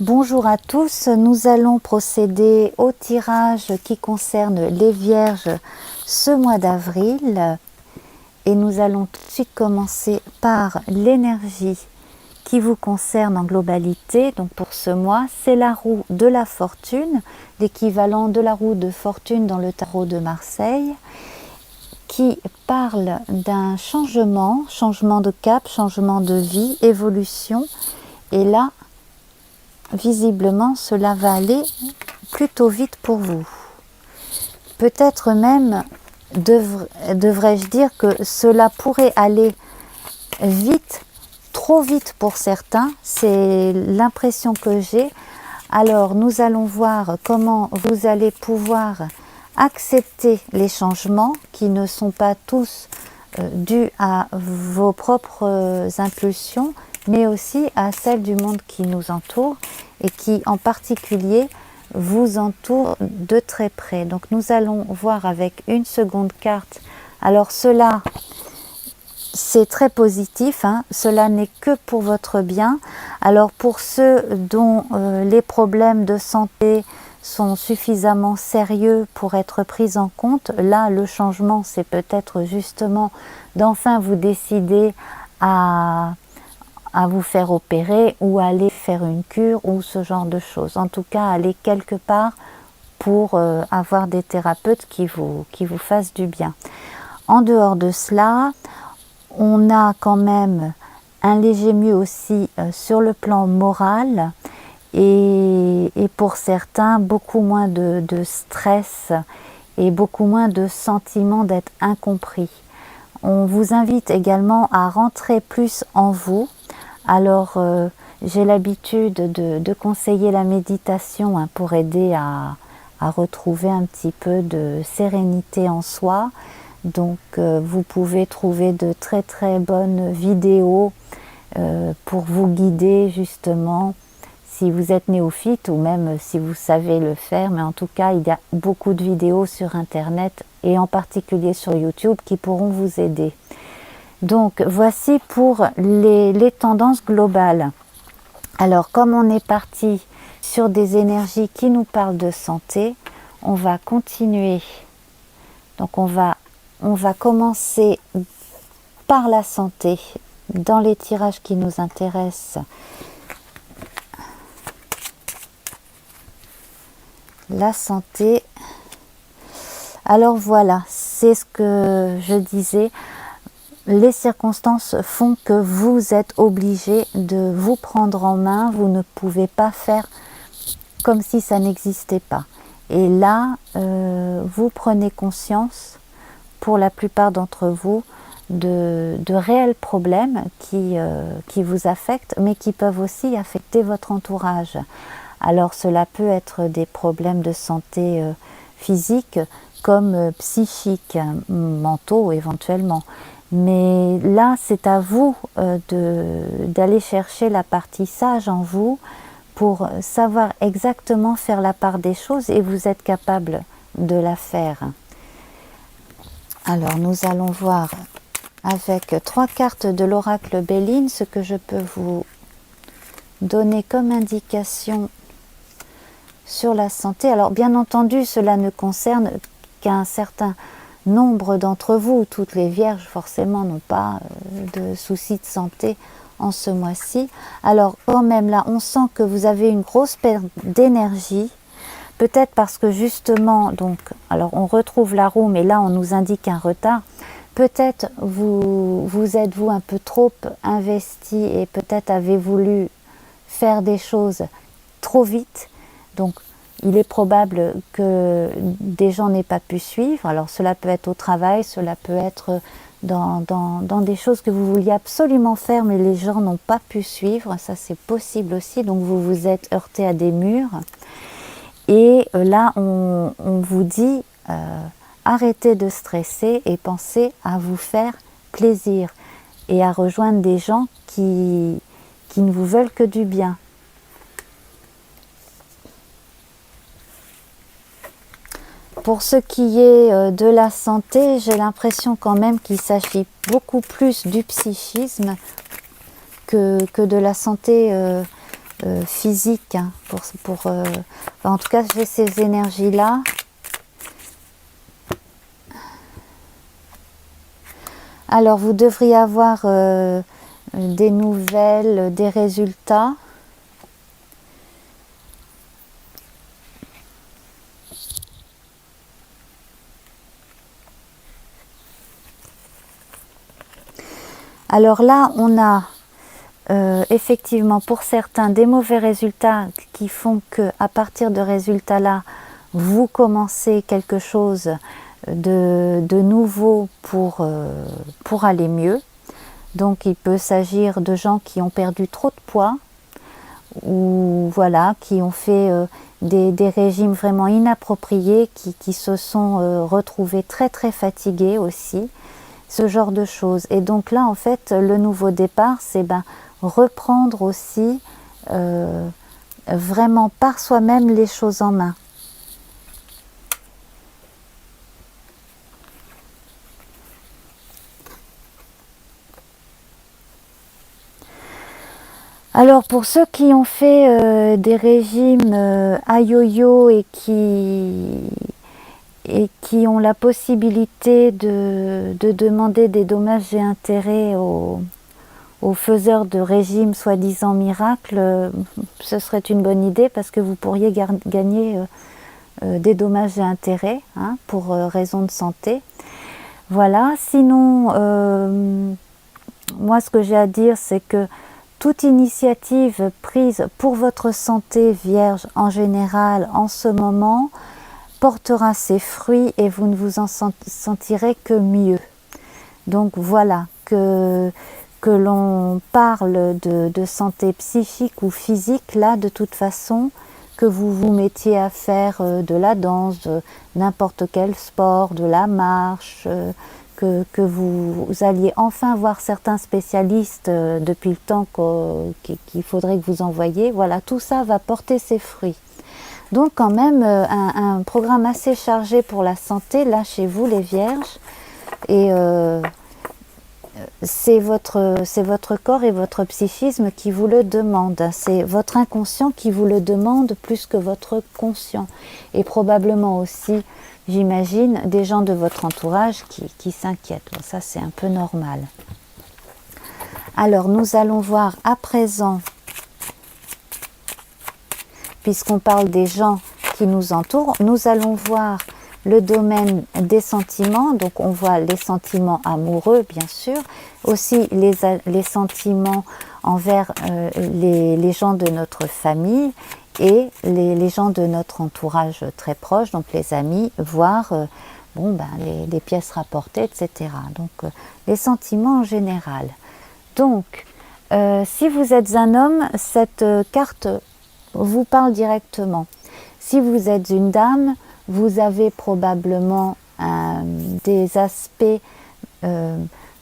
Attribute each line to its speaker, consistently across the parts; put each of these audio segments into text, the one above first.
Speaker 1: Bonjour à tous, nous allons procéder au tirage qui concerne les Vierges ce mois d'avril et nous allons tout de suite commencer par l'énergie qui vous concerne en globalité. Donc pour ce mois, c'est la roue de la fortune, l'équivalent de la roue de fortune dans le tarot de Marseille, qui parle d'un changement de cap, changement de vie, évolution. Et là, visiblement, cela va aller plutôt vite pour vous. Peut-être même, devrais-je dire que cela pourrait aller vite, trop vite pour certains. C'est l'impression que j'ai. Alors, nous allons voir comment vous allez pouvoir accepter les changements qui ne sont pas tous dus à vos propres impulsions, mais aussi à celles du monde qui nous entoure et qui en particulier vous entoure de très près. Donc nous allons voir avec une seconde carte. Alors cela, c'est très positif, hein. Cela n'est que pour votre bien. Alors pour ceux dont les problèmes de santé sont suffisamment sérieux pour être pris en compte, là le changement c'est peut-être justement d'enfin vous décider à vous faire opérer ou aller faire une cure ou ce genre de choses. En tout cas, aller quelque part pour avoir des thérapeutes qui vous fassent du bien. En dehors de cela, on a quand même un léger mieux aussi sur le plan moral et pour certains, beaucoup moins de stress et beaucoup moins de sentiment d'être incompris. On vous invite également à rentrer plus en vous. Alors, j'ai l'habitude de conseiller la méditation hein, pour aider à retrouver un petit peu de sérénité en soi. Donc, vous pouvez trouver de très très bonnes vidéos pour vous guider justement si vous êtes néophyte ou même si vous savez le faire. Mais en tout cas, il y a beaucoup de vidéos sur Internet et en particulier sur YouTube qui pourront vous aider. Donc voici pour les tendances globales. Alors comme on est parti sur des énergies qui nous parlent de santé, on va continuer. Donc on va commencer par la santé dans les tirages qui nous intéressent. La santé. Alors voilà, c'est ce que je disais. Les circonstances font que vous êtes obligé de vous prendre en main, vous ne pouvez pas faire comme si ça n'existait pas. Et là, vous prenez conscience, pour la plupart d'entre vous, de réels problèmes qui vous affectent, mais qui peuvent aussi affecter votre entourage. Alors cela peut être des problèmes de santé physique comme psychique, mentaux éventuellement. Mais là, c'est à vous d'aller chercher la partie sage en vous pour savoir exactement faire la part des choses et vous êtes capable de la faire. Alors, nous allons voir avec 3 cartes de l'oracle Béline ce que je peux vous donner comme indication sur la santé. Alors, bien entendu, cela ne concerne qu'un certain nombre d'entre vous. Toutes les vierges forcément n'ont pas de soucis de santé en ce mois-ci. Alors quand même là, on sent que vous avez une grosse perte d'énergie, peut-être parce que justement, donc, alors on retrouve la roue, mais là on nous indique un retard. Peut-être vous êtes-vous un peu trop investi et peut-être avez voulu faire des choses trop vite. Donc il est probable que des gens n'aient pas pu suivre. Alors cela peut être au travail, cela peut être dans des choses que vous vouliez absolument faire, mais les gens n'ont pas pu suivre. Ça c'est possible aussi. Donc vous vous êtes heurté à des murs. Et là on vous dit arrêtez de stresser et pensez à vous faire plaisir et à rejoindre des gens qui ne vous veulent que du bien. Pour ce qui est de la santé, j'ai l'impression quand même qu'il s'agit beaucoup plus du psychisme que de la santé physique. Hein, en tout cas, j'ai ces énergies-là. Alors, vous devriez avoir des nouvelles, des résultats. Alors là, on a effectivement pour certains des mauvais résultats qui font que à partir de résultats là, vous commencez quelque chose de nouveau pour aller mieux. Donc il peut s'agir de gens qui ont perdu trop de poids ou voilà, qui ont fait des régimes vraiment inappropriés, qui se sont retrouvés très très fatigués aussi, ce genre de choses. Et donc là, en fait, le nouveau départ, c'est reprendre aussi vraiment par soi-même les choses en main. Alors pour ceux qui ont fait des régimes à yo-yo et qui ont la possibilité de demander des dommages et intérêts aux faiseurs de régimes soi-disant miracles, ce serait une bonne idée parce que vous pourriez gagner des dommages et intérêts hein, pour raison de santé. Voilà, sinon, moi ce que j'ai à dire c'est que toute initiative prise pour votre santé vierge en général en ce moment portera ses fruits et vous ne vous en sentirez que mieux. Donc voilà, que l'on parle de santé psychique ou physique, là de toute façon, que vous vous mettiez à faire de la danse, de n'importe quel sport, de la marche, que vous alliez enfin voir certains spécialistes depuis le temps qu'il faudrait que vous envoyiez, voilà, tout ça va porter ses fruits. Donc quand même un programme assez chargé pour la santé, là chez vous les vierges, et c'est votre corps et votre psychisme qui vous le demandent, c'est votre inconscient qui vous le demande plus que votre conscient, et probablement aussi, j'imagine, des gens de votre entourage qui s'inquiètent. Bon, ça c'est un peu normal. Alors nous allons voir à présent, puisqu'on parle des gens qui nous entourent, nous allons voir le domaine des sentiments. Donc on voit les sentiments amoureux bien sûr, aussi les sentiments envers les gens de notre famille et les gens de notre entourage très proche, donc les amis, voire les pièces rapportées, etc. Donc les sentiments en général. Donc si vous êtes un homme, cette carte vous parle directement. Si vous êtes une dame, vous avez probablement des aspects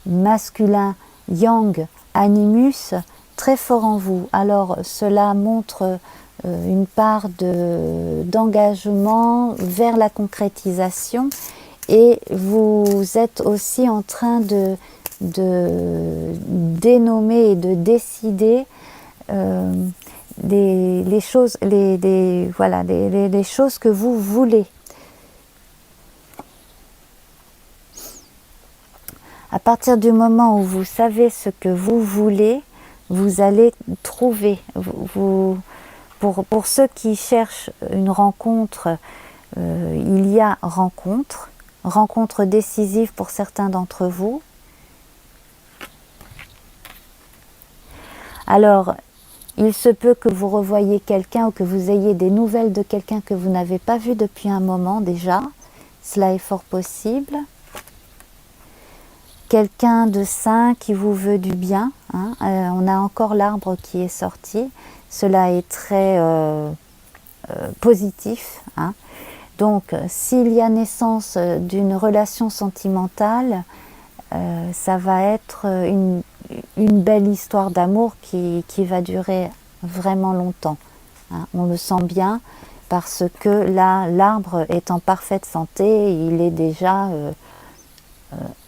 Speaker 1: masculins, yang, animus, très forts en vous. Alors cela montre une part d'engagement vers la concrétisation et vous êtes aussi en train de dénommer et de décider les choses, les choses que vous voulez. À partir du moment où vous savez ce que vous voulez, vous allez trouver. Pour ceux qui cherchent une rencontre, il y a rencontre décisive pour certains d'entre vous. Alors, il se peut que vous revoyiez quelqu'un ou que vous ayez des nouvelles de quelqu'un que vous n'avez pas vu depuis un moment déjà. Cela est fort possible. Quelqu'un de sain qui vous veut du bien. Hein. On a encore l'arbre qui est sorti. Cela est très positif. Hein. Donc, s'il y a naissance d'une relation sentimentale, ça va être une belle histoire d'amour qui va durer vraiment longtemps. Hein. On le sent bien parce que là, l'arbre est en parfaite santé, il est déjà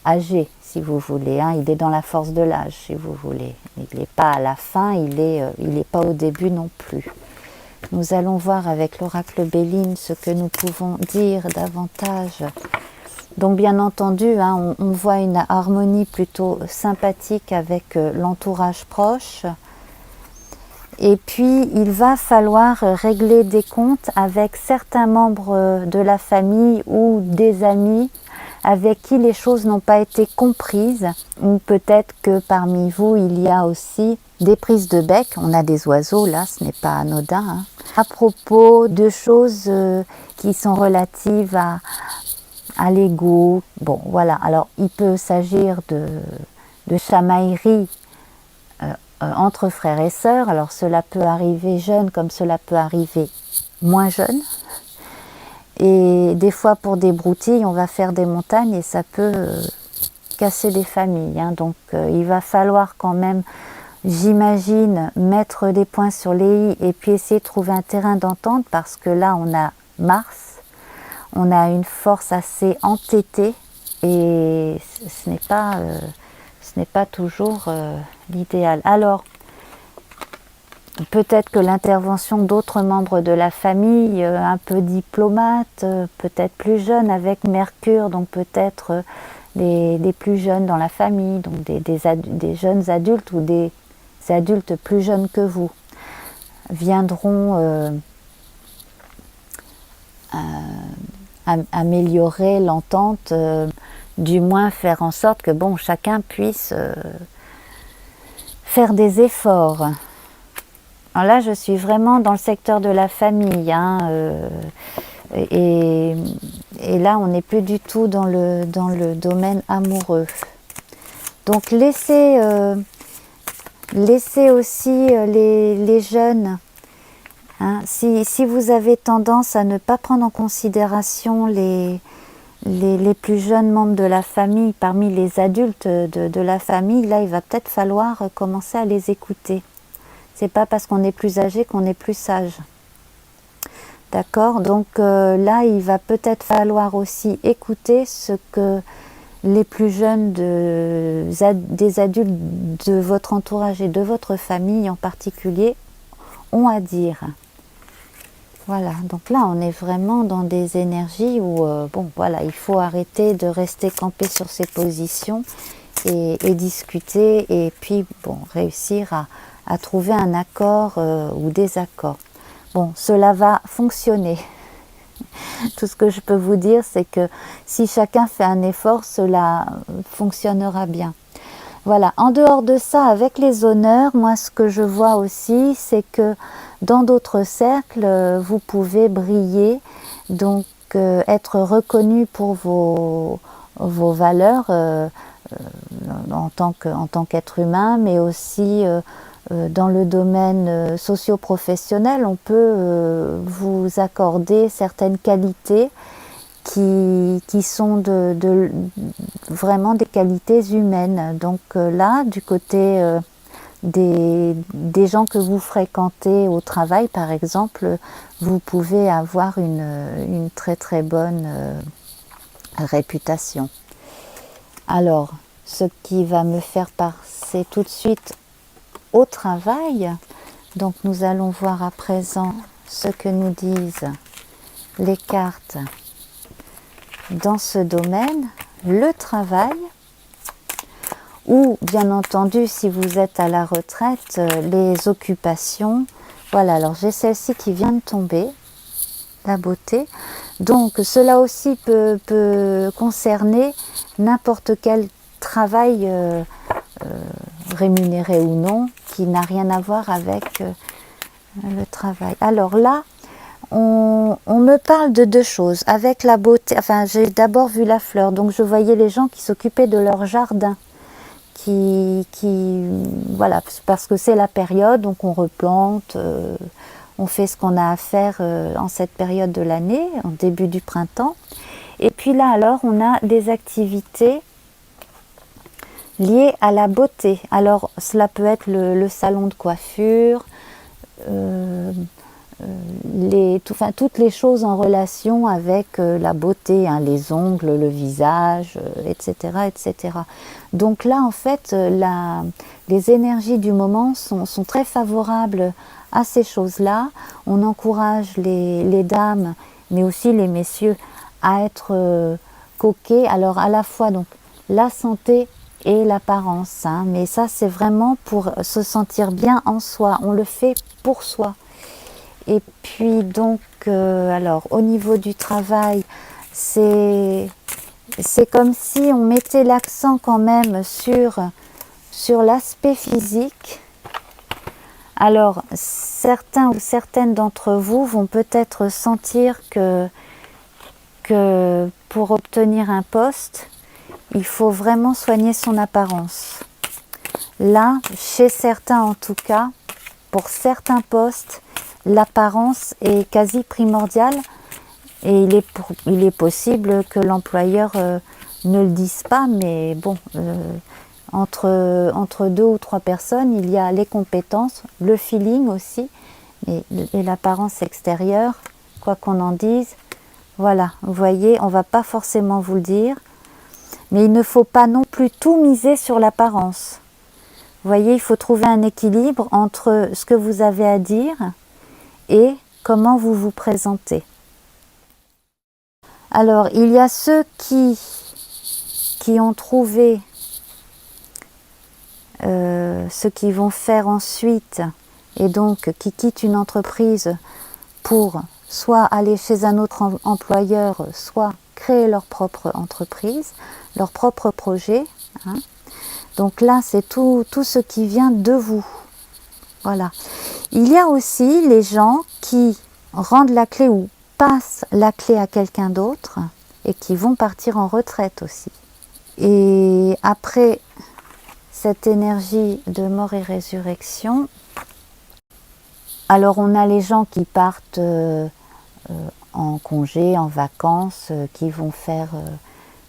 Speaker 1: âgé, si vous voulez, hein. Il est dans la force de l'âge, si vous voulez. Il n'est pas à la fin, il n'est pas au début non plus. Nous allons voir avec l'oracle Béline ce que nous pouvons dire davantage. Donc bien entendu, hein, on voit une harmonie plutôt sympathique avec l'entourage proche. Et puis il va falloir régler des comptes avec certains membres de la famille ou des amis avec qui les choses n'ont pas été comprises, ou peut-être que parmi vous il y a aussi des prises de bec. On a des oiseaux là, ce n'est pas anodin, hein. À propos de choses qui sont relatives à l'ego. Bon voilà, alors il peut s'agir de chamaillerie entre frères et sœurs. Alors cela peut arriver jeune comme cela peut arriver moins jeune. Et des fois pour des broutilles, on va faire des montagnes et ça peut casser des familles, hein. Donc il va falloir quand même, j'imagine, mettre des points sur les i et puis essayer de trouver un terrain d'entente, parce que là on a Mars, on a une force assez entêtée et ce n'est pas toujours l'idéal. Alors, peut-être que l'intervention d'autres membres de la famille, un peu diplomates, peut-être plus jeunes avec Mercure, donc peut-être des plus jeunes dans la famille, donc des jeunes adultes ou des adultes plus jeunes que vous, viendront améliorer l'entente, du moins faire en sorte que bon, chacun puisse faire des efforts. Alors là, je suis vraiment dans le secteur de la famille, hein, et là, on n'est plus du tout dans le domaine amoureux. Donc, laissez aussi les jeunes. Hein, si vous avez tendance à ne pas prendre en considération les plus jeunes membres de la famille, parmi les adultes de la famille, là, il va peut-être falloir commencer à les écouter. C'est pas parce qu'on est plus âgé qu'on est plus sage. D'accord? Donc là, il va peut-être falloir aussi écouter ce que les plus jeunes des adultes de votre entourage et de votre famille en particulier ont à dire. Voilà, donc là on est vraiment dans des énergies où bon voilà, il faut arrêter de rester campé sur ses positions et discuter, et puis bon, réussir à trouver un accord ou des accords. Bon, cela va fonctionner. Tout ce que je peux vous dire, c'est que si chacun fait un effort, cela fonctionnera bien. Voilà, en dehors de ça, avec les honneurs, moi ce que je vois aussi, c'est que dans d'autres cercles, vous pouvez briller, donc être reconnu pour vos valeurs en tant qu'être humain, mais aussi dans le domaine socio-professionnel, on peut vous accorder certaines qualités qui sont vraiment des qualités humaines. Donc là, du côté des gens que vous fréquentez au travail, par exemple, vous pouvez avoir une très très bonne réputation. Alors, ce qui va me faire passer tout de suite au travail, donc nous allons voir à présent ce que nous disent les cartes dans ce domaine, le travail, ou bien entendu si vous êtes à la retraite, les occupations. Voilà, alors j'ai celle-ci qui vient de tomber, la beauté. Donc cela aussi peut concerner n'importe quel travail rémunéré ou non, qui n'a rien à voir avec le travail. Alors là, on me parle de deux choses. Avec la beauté, enfin j'ai d'abord vu la fleur, donc je voyais les gens qui s'occupaient de leur jardin, voilà, parce que c'est la période, donc on replante, on fait ce qu'on a à faire en cette période de l'année, en début du printemps. Et puis là alors on a des activités liées à la beauté. Alors cela peut être le salon de coiffure, toutes les choses en relation avec la beauté, hein, les ongles, le visage, etc., etc. Donc là, en fait, les énergies du moment sont très favorables à ces choses-là. On encourage les dames, mais aussi les messieurs, à être coquets. Alors à la fois donc la santé et l'apparence, hein, mais ça c'est vraiment pour se sentir bien en soi. On le fait pour soi. Et puis donc, alors au niveau du travail, c'est comme si on mettait l'accent quand même sur l'aspect physique. Alors certains ou certaines d'entre vous vont peut-être sentir que pour obtenir un poste, il faut vraiment soigner son apparence. Là, chez certains en tout cas, pour certains postes, l'apparence est quasi primordiale et il est possible que l'employeur ne le dise pas, mais bon, entre deux ou trois personnes, il y a les compétences, le feeling aussi, et l'apparence extérieure, quoi qu'on en dise. Voilà, vous voyez, on ne va pas forcément vous le dire, mais il ne faut pas non plus tout miser sur l'apparence. Vous voyez, il faut trouver un équilibre entre ce que vous avez à dire et comment vous vous présentez. Alors, il y a ceux qui ont trouvé ce qu'ils vont faire ensuite et donc qui quittent une entreprise pour soit aller chez un autre employeur, soit créer leur propre entreprise, leur propre projet. Hein. Donc là, c'est tout ce qui vient de vous. Voilà. Il y a aussi les gens qui rendent la clé ou passent la clé à quelqu'un d'autre et qui vont partir en retraite aussi. Et après cette énergie de mort et résurrection, alors on a les gens qui partent en congé, en vacances, qui vont faire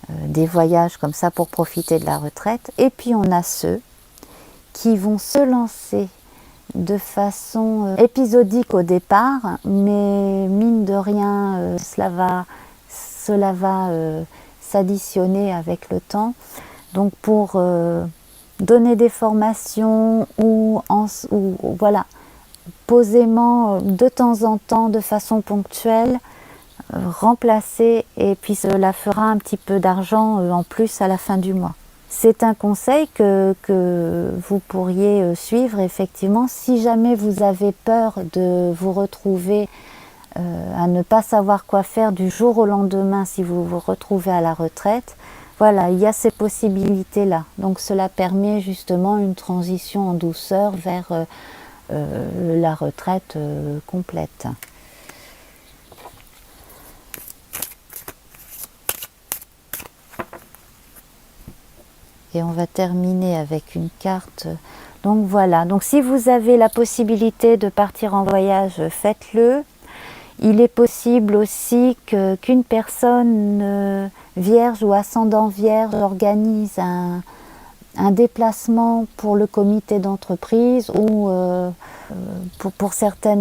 Speaker 1: des voyages comme ça pour profiter de la retraite. Et puis on a ceux qui vont se lancer de façon épisodique au départ, mais mine de rien, cela va s'additionner avec le temps. Donc pour donner des formations ou voilà, posément de temps en temps, de façon ponctuelle, remplacer, et puis cela fera un petit peu d'argent en plus à la fin du mois. C'est un conseil que vous pourriez suivre effectivement si jamais vous avez peur de vous retrouver à ne pas savoir quoi faire du jour au lendemain si vous vous retrouvez à la retraite. Voilà, il y a ces possibilités-là. Donc cela permet justement une transition en douceur vers la retraite complète. Et on va terminer avec une carte. Donc voilà, donc si vous avez la possibilité de partir en voyage, faites-le. Il est possible aussi qu'une personne vierge ou ascendant vierge organise un déplacement pour le comité d'entreprise ou pour certains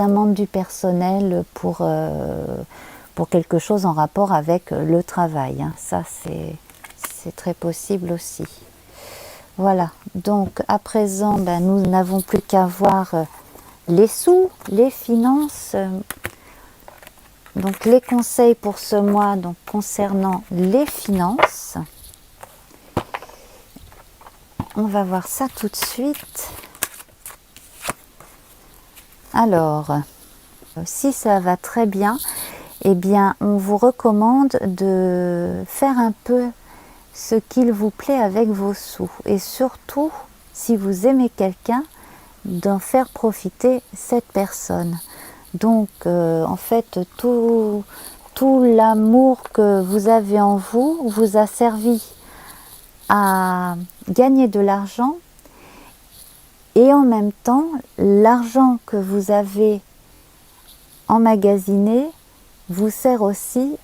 Speaker 1: membres du personnel pour quelque chose en rapport avec le travail. Hein. Ça, c'est très possible aussi. Voilà, donc à présent, nous n'avons plus qu'à voir les sous, les finances. Donc les conseils pour ce mois donc, concernant les finances. On va voir ça tout de suite. Alors, si ça va très bien, eh bien, on vous recommande de faire un peu ce qu'il vous plaît avec vos sous. Et surtout, si vous aimez quelqu'un, d'en faire profiter cette personne. Donc, en fait, tout l'amour que vous avez en vous vous a servi à gagner de l'argent et en même temps, l'argent que vous avez emmagasiné vous sert aussi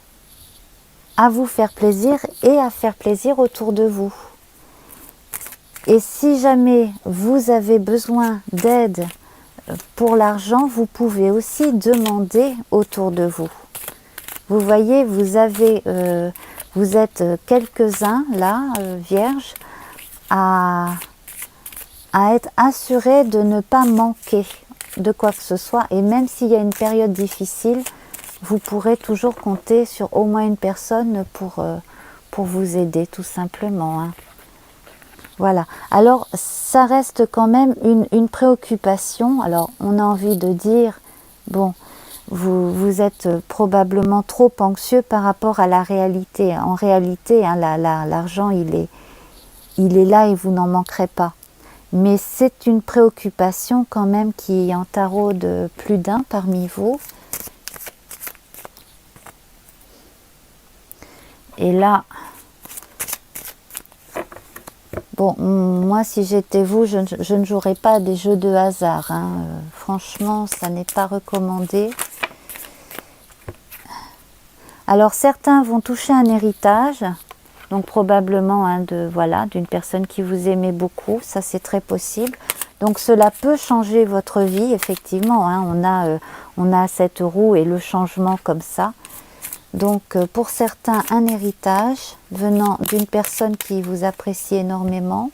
Speaker 1: à vous faire plaisir et à faire plaisir autour de vous. Et si jamais vous avez besoin d'aide pour l'argent, vous pouvez aussi demander autour de vous. Vous voyez, vous êtes quelques-uns là, vierges, à être assurés de ne pas manquer de quoi que ce soit. Et même s'il y a une période difficile, vous pourrez toujours compter sur au moins une personne pour vous aider, tout simplement. Hein. Voilà. Alors, ça reste quand même une préoccupation. Alors, on a envie de dire, bon, vous êtes probablement trop anxieux par rapport à la réalité. En réalité, hein, l'argent, il est là et vous n'en manquerez pas. Mais c'est une préoccupation quand même qui en taraude plus d'un parmi vous. Et là, bon, moi si j'étais vous, je ne jouerais pas des jeux de hasard. Hein. Franchement, ça n'est pas recommandé. Alors certains vont toucher un héritage, donc probablement hein, d'une personne qui vous aimait beaucoup, ça c'est très possible. Donc cela peut changer votre vie, effectivement. Hein. On a cette roue et le changement comme ça. Donc pour certains, un héritage venant d'une personne qui vous apprécie énormément.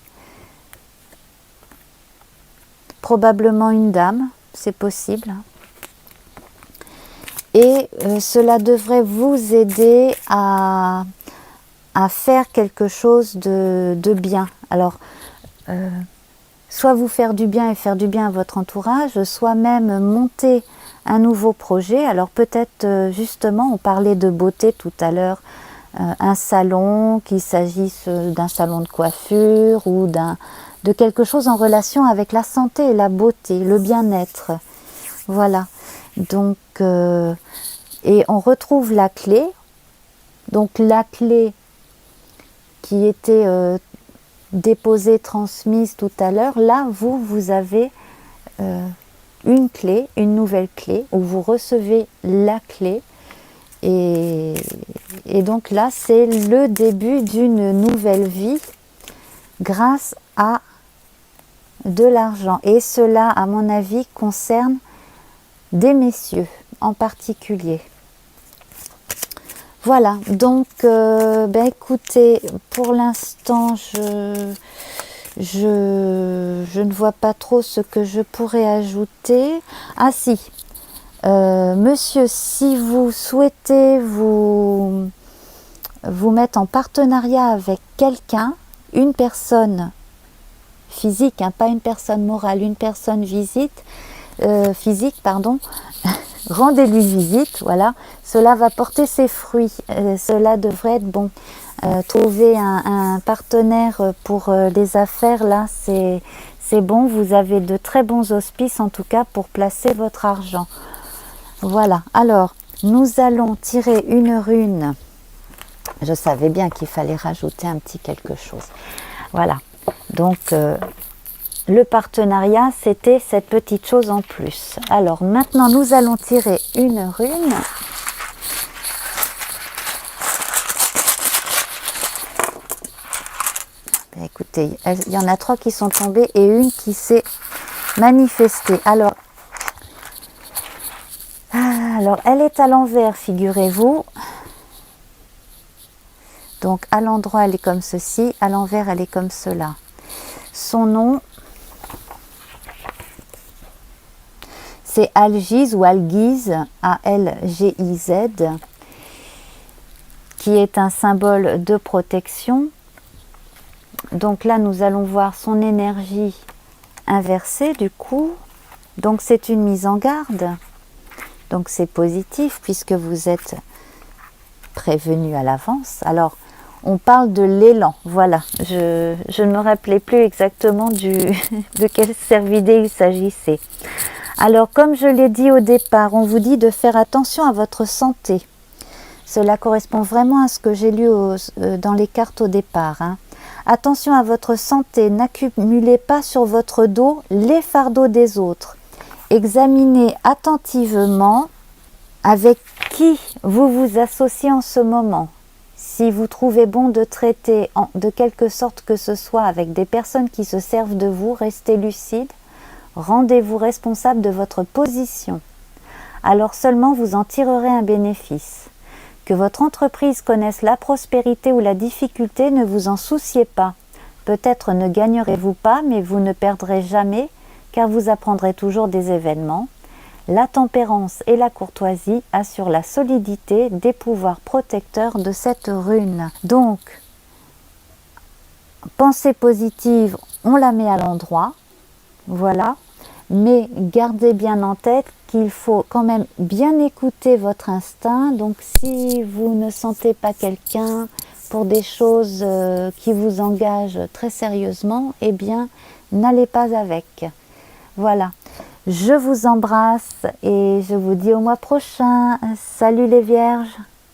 Speaker 1: Probablement une dame, c'est possible. Et cela devrait vous aider à faire quelque chose de bien. Alors, soit vous faire du bien et faire du bien à votre entourage, soit même monter un nouveau projet. Alors peut-être justement, on parlait de beauté tout à l'heure, un salon, qu'il s'agisse d'un salon de coiffure ou de quelque chose en relation avec la santé et la beauté, le bien-être. Voilà. Donc, et on retrouve la clé. Donc la clé qui était déposée, transmise tout à l'heure, là vous avez une clé, une nouvelle clé, où vous recevez la clé. Et donc là, c'est le début d'une nouvelle vie grâce à de l'argent. Et cela, à mon avis, concerne des messieurs en particulier. Voilà, donc écoutez, pour l'instant, je ne vois pas trop ce que je pourrais ajouter. Ah si, monsieur, si vous souhaitez vous mettre en partenariat avec quelqu'un, une personne physique, hein, pas une personne morale, une personne physique, rendez-lui visite, voilà, cela va porter ses fruits, cela devrait être bon. Trouver un partenaire pour les affaires, là, c'est bon, vous avez de très bons auspices, en tout cas, pour placer votre argent. Voilà, alors, nous allons tirer une rune. Je savais bien qu'il fallait rajouter un petit quelque chose. Voilà, donc... le partenariat, c'était cette petite chose en plus. Alors maintenant, nous allons tirer une rune. Écoutez, il y en a 3 qui sont tombées et une qui s'est manifestée. Alors, elle est à l'envers, figurez-vous. Donc, à l'endroit, elle est comme ceci. À l'envers, elle est comme cela. Son nom... c'est Algiz ou Algiz, A-L-G-I-Z, qui est un symbole de protection. Donc là, nous allons voir son énergie inversée du coup. Donc c'est une mise en garde. Donc c'est positif puisque vous êtes prévenu à l'avance. Alors, on parle de l'élan. Voilà, je ne me rappelais plus exactement de quel cervidé il s'agissait. Alors, comme je l'ai dit au départ, on vous dit de faire attention à votre santé. Cela correspond vraiment à ce que j'ai lu dans les cartes au départ. Hein. Attention à votre santé, n'accumulez pas sur votre dos les fardeaux des autres. Examinez attentivement avec qui vous vous associez en ce moment. Si vous trouvez bon de traiter de quelque sorte que ce soit avec des personnes qui se servent de vous, restez lucide. Rendez-vous responsable de votre position. Alors seulement vous en tirerez un bénéfice. Que votre entreprise connaisse la prospérité ou la difficulté, ne vous en souciez pas. Peut-être ne gagnerez-vous pas, mais vous ne perdrez jamais, car vous apprendrez toujours des événements. La tempérance et la courtoisie assurent la solidité des pouvoirs protecteurs de cette rune. Donc, pensée positive, on la met à l'endroit, voilà. Mais gardez bien en tête qu'il faut quand même bien écouter votre instinct. Donc si vous ne sentez pas quelqu'un pour des choses qui vous engagent très sérieusement, eh bien n'allez pas avec. Voilà. Je vous embrasse et je vous dis au mois prochain. Salut les vierges!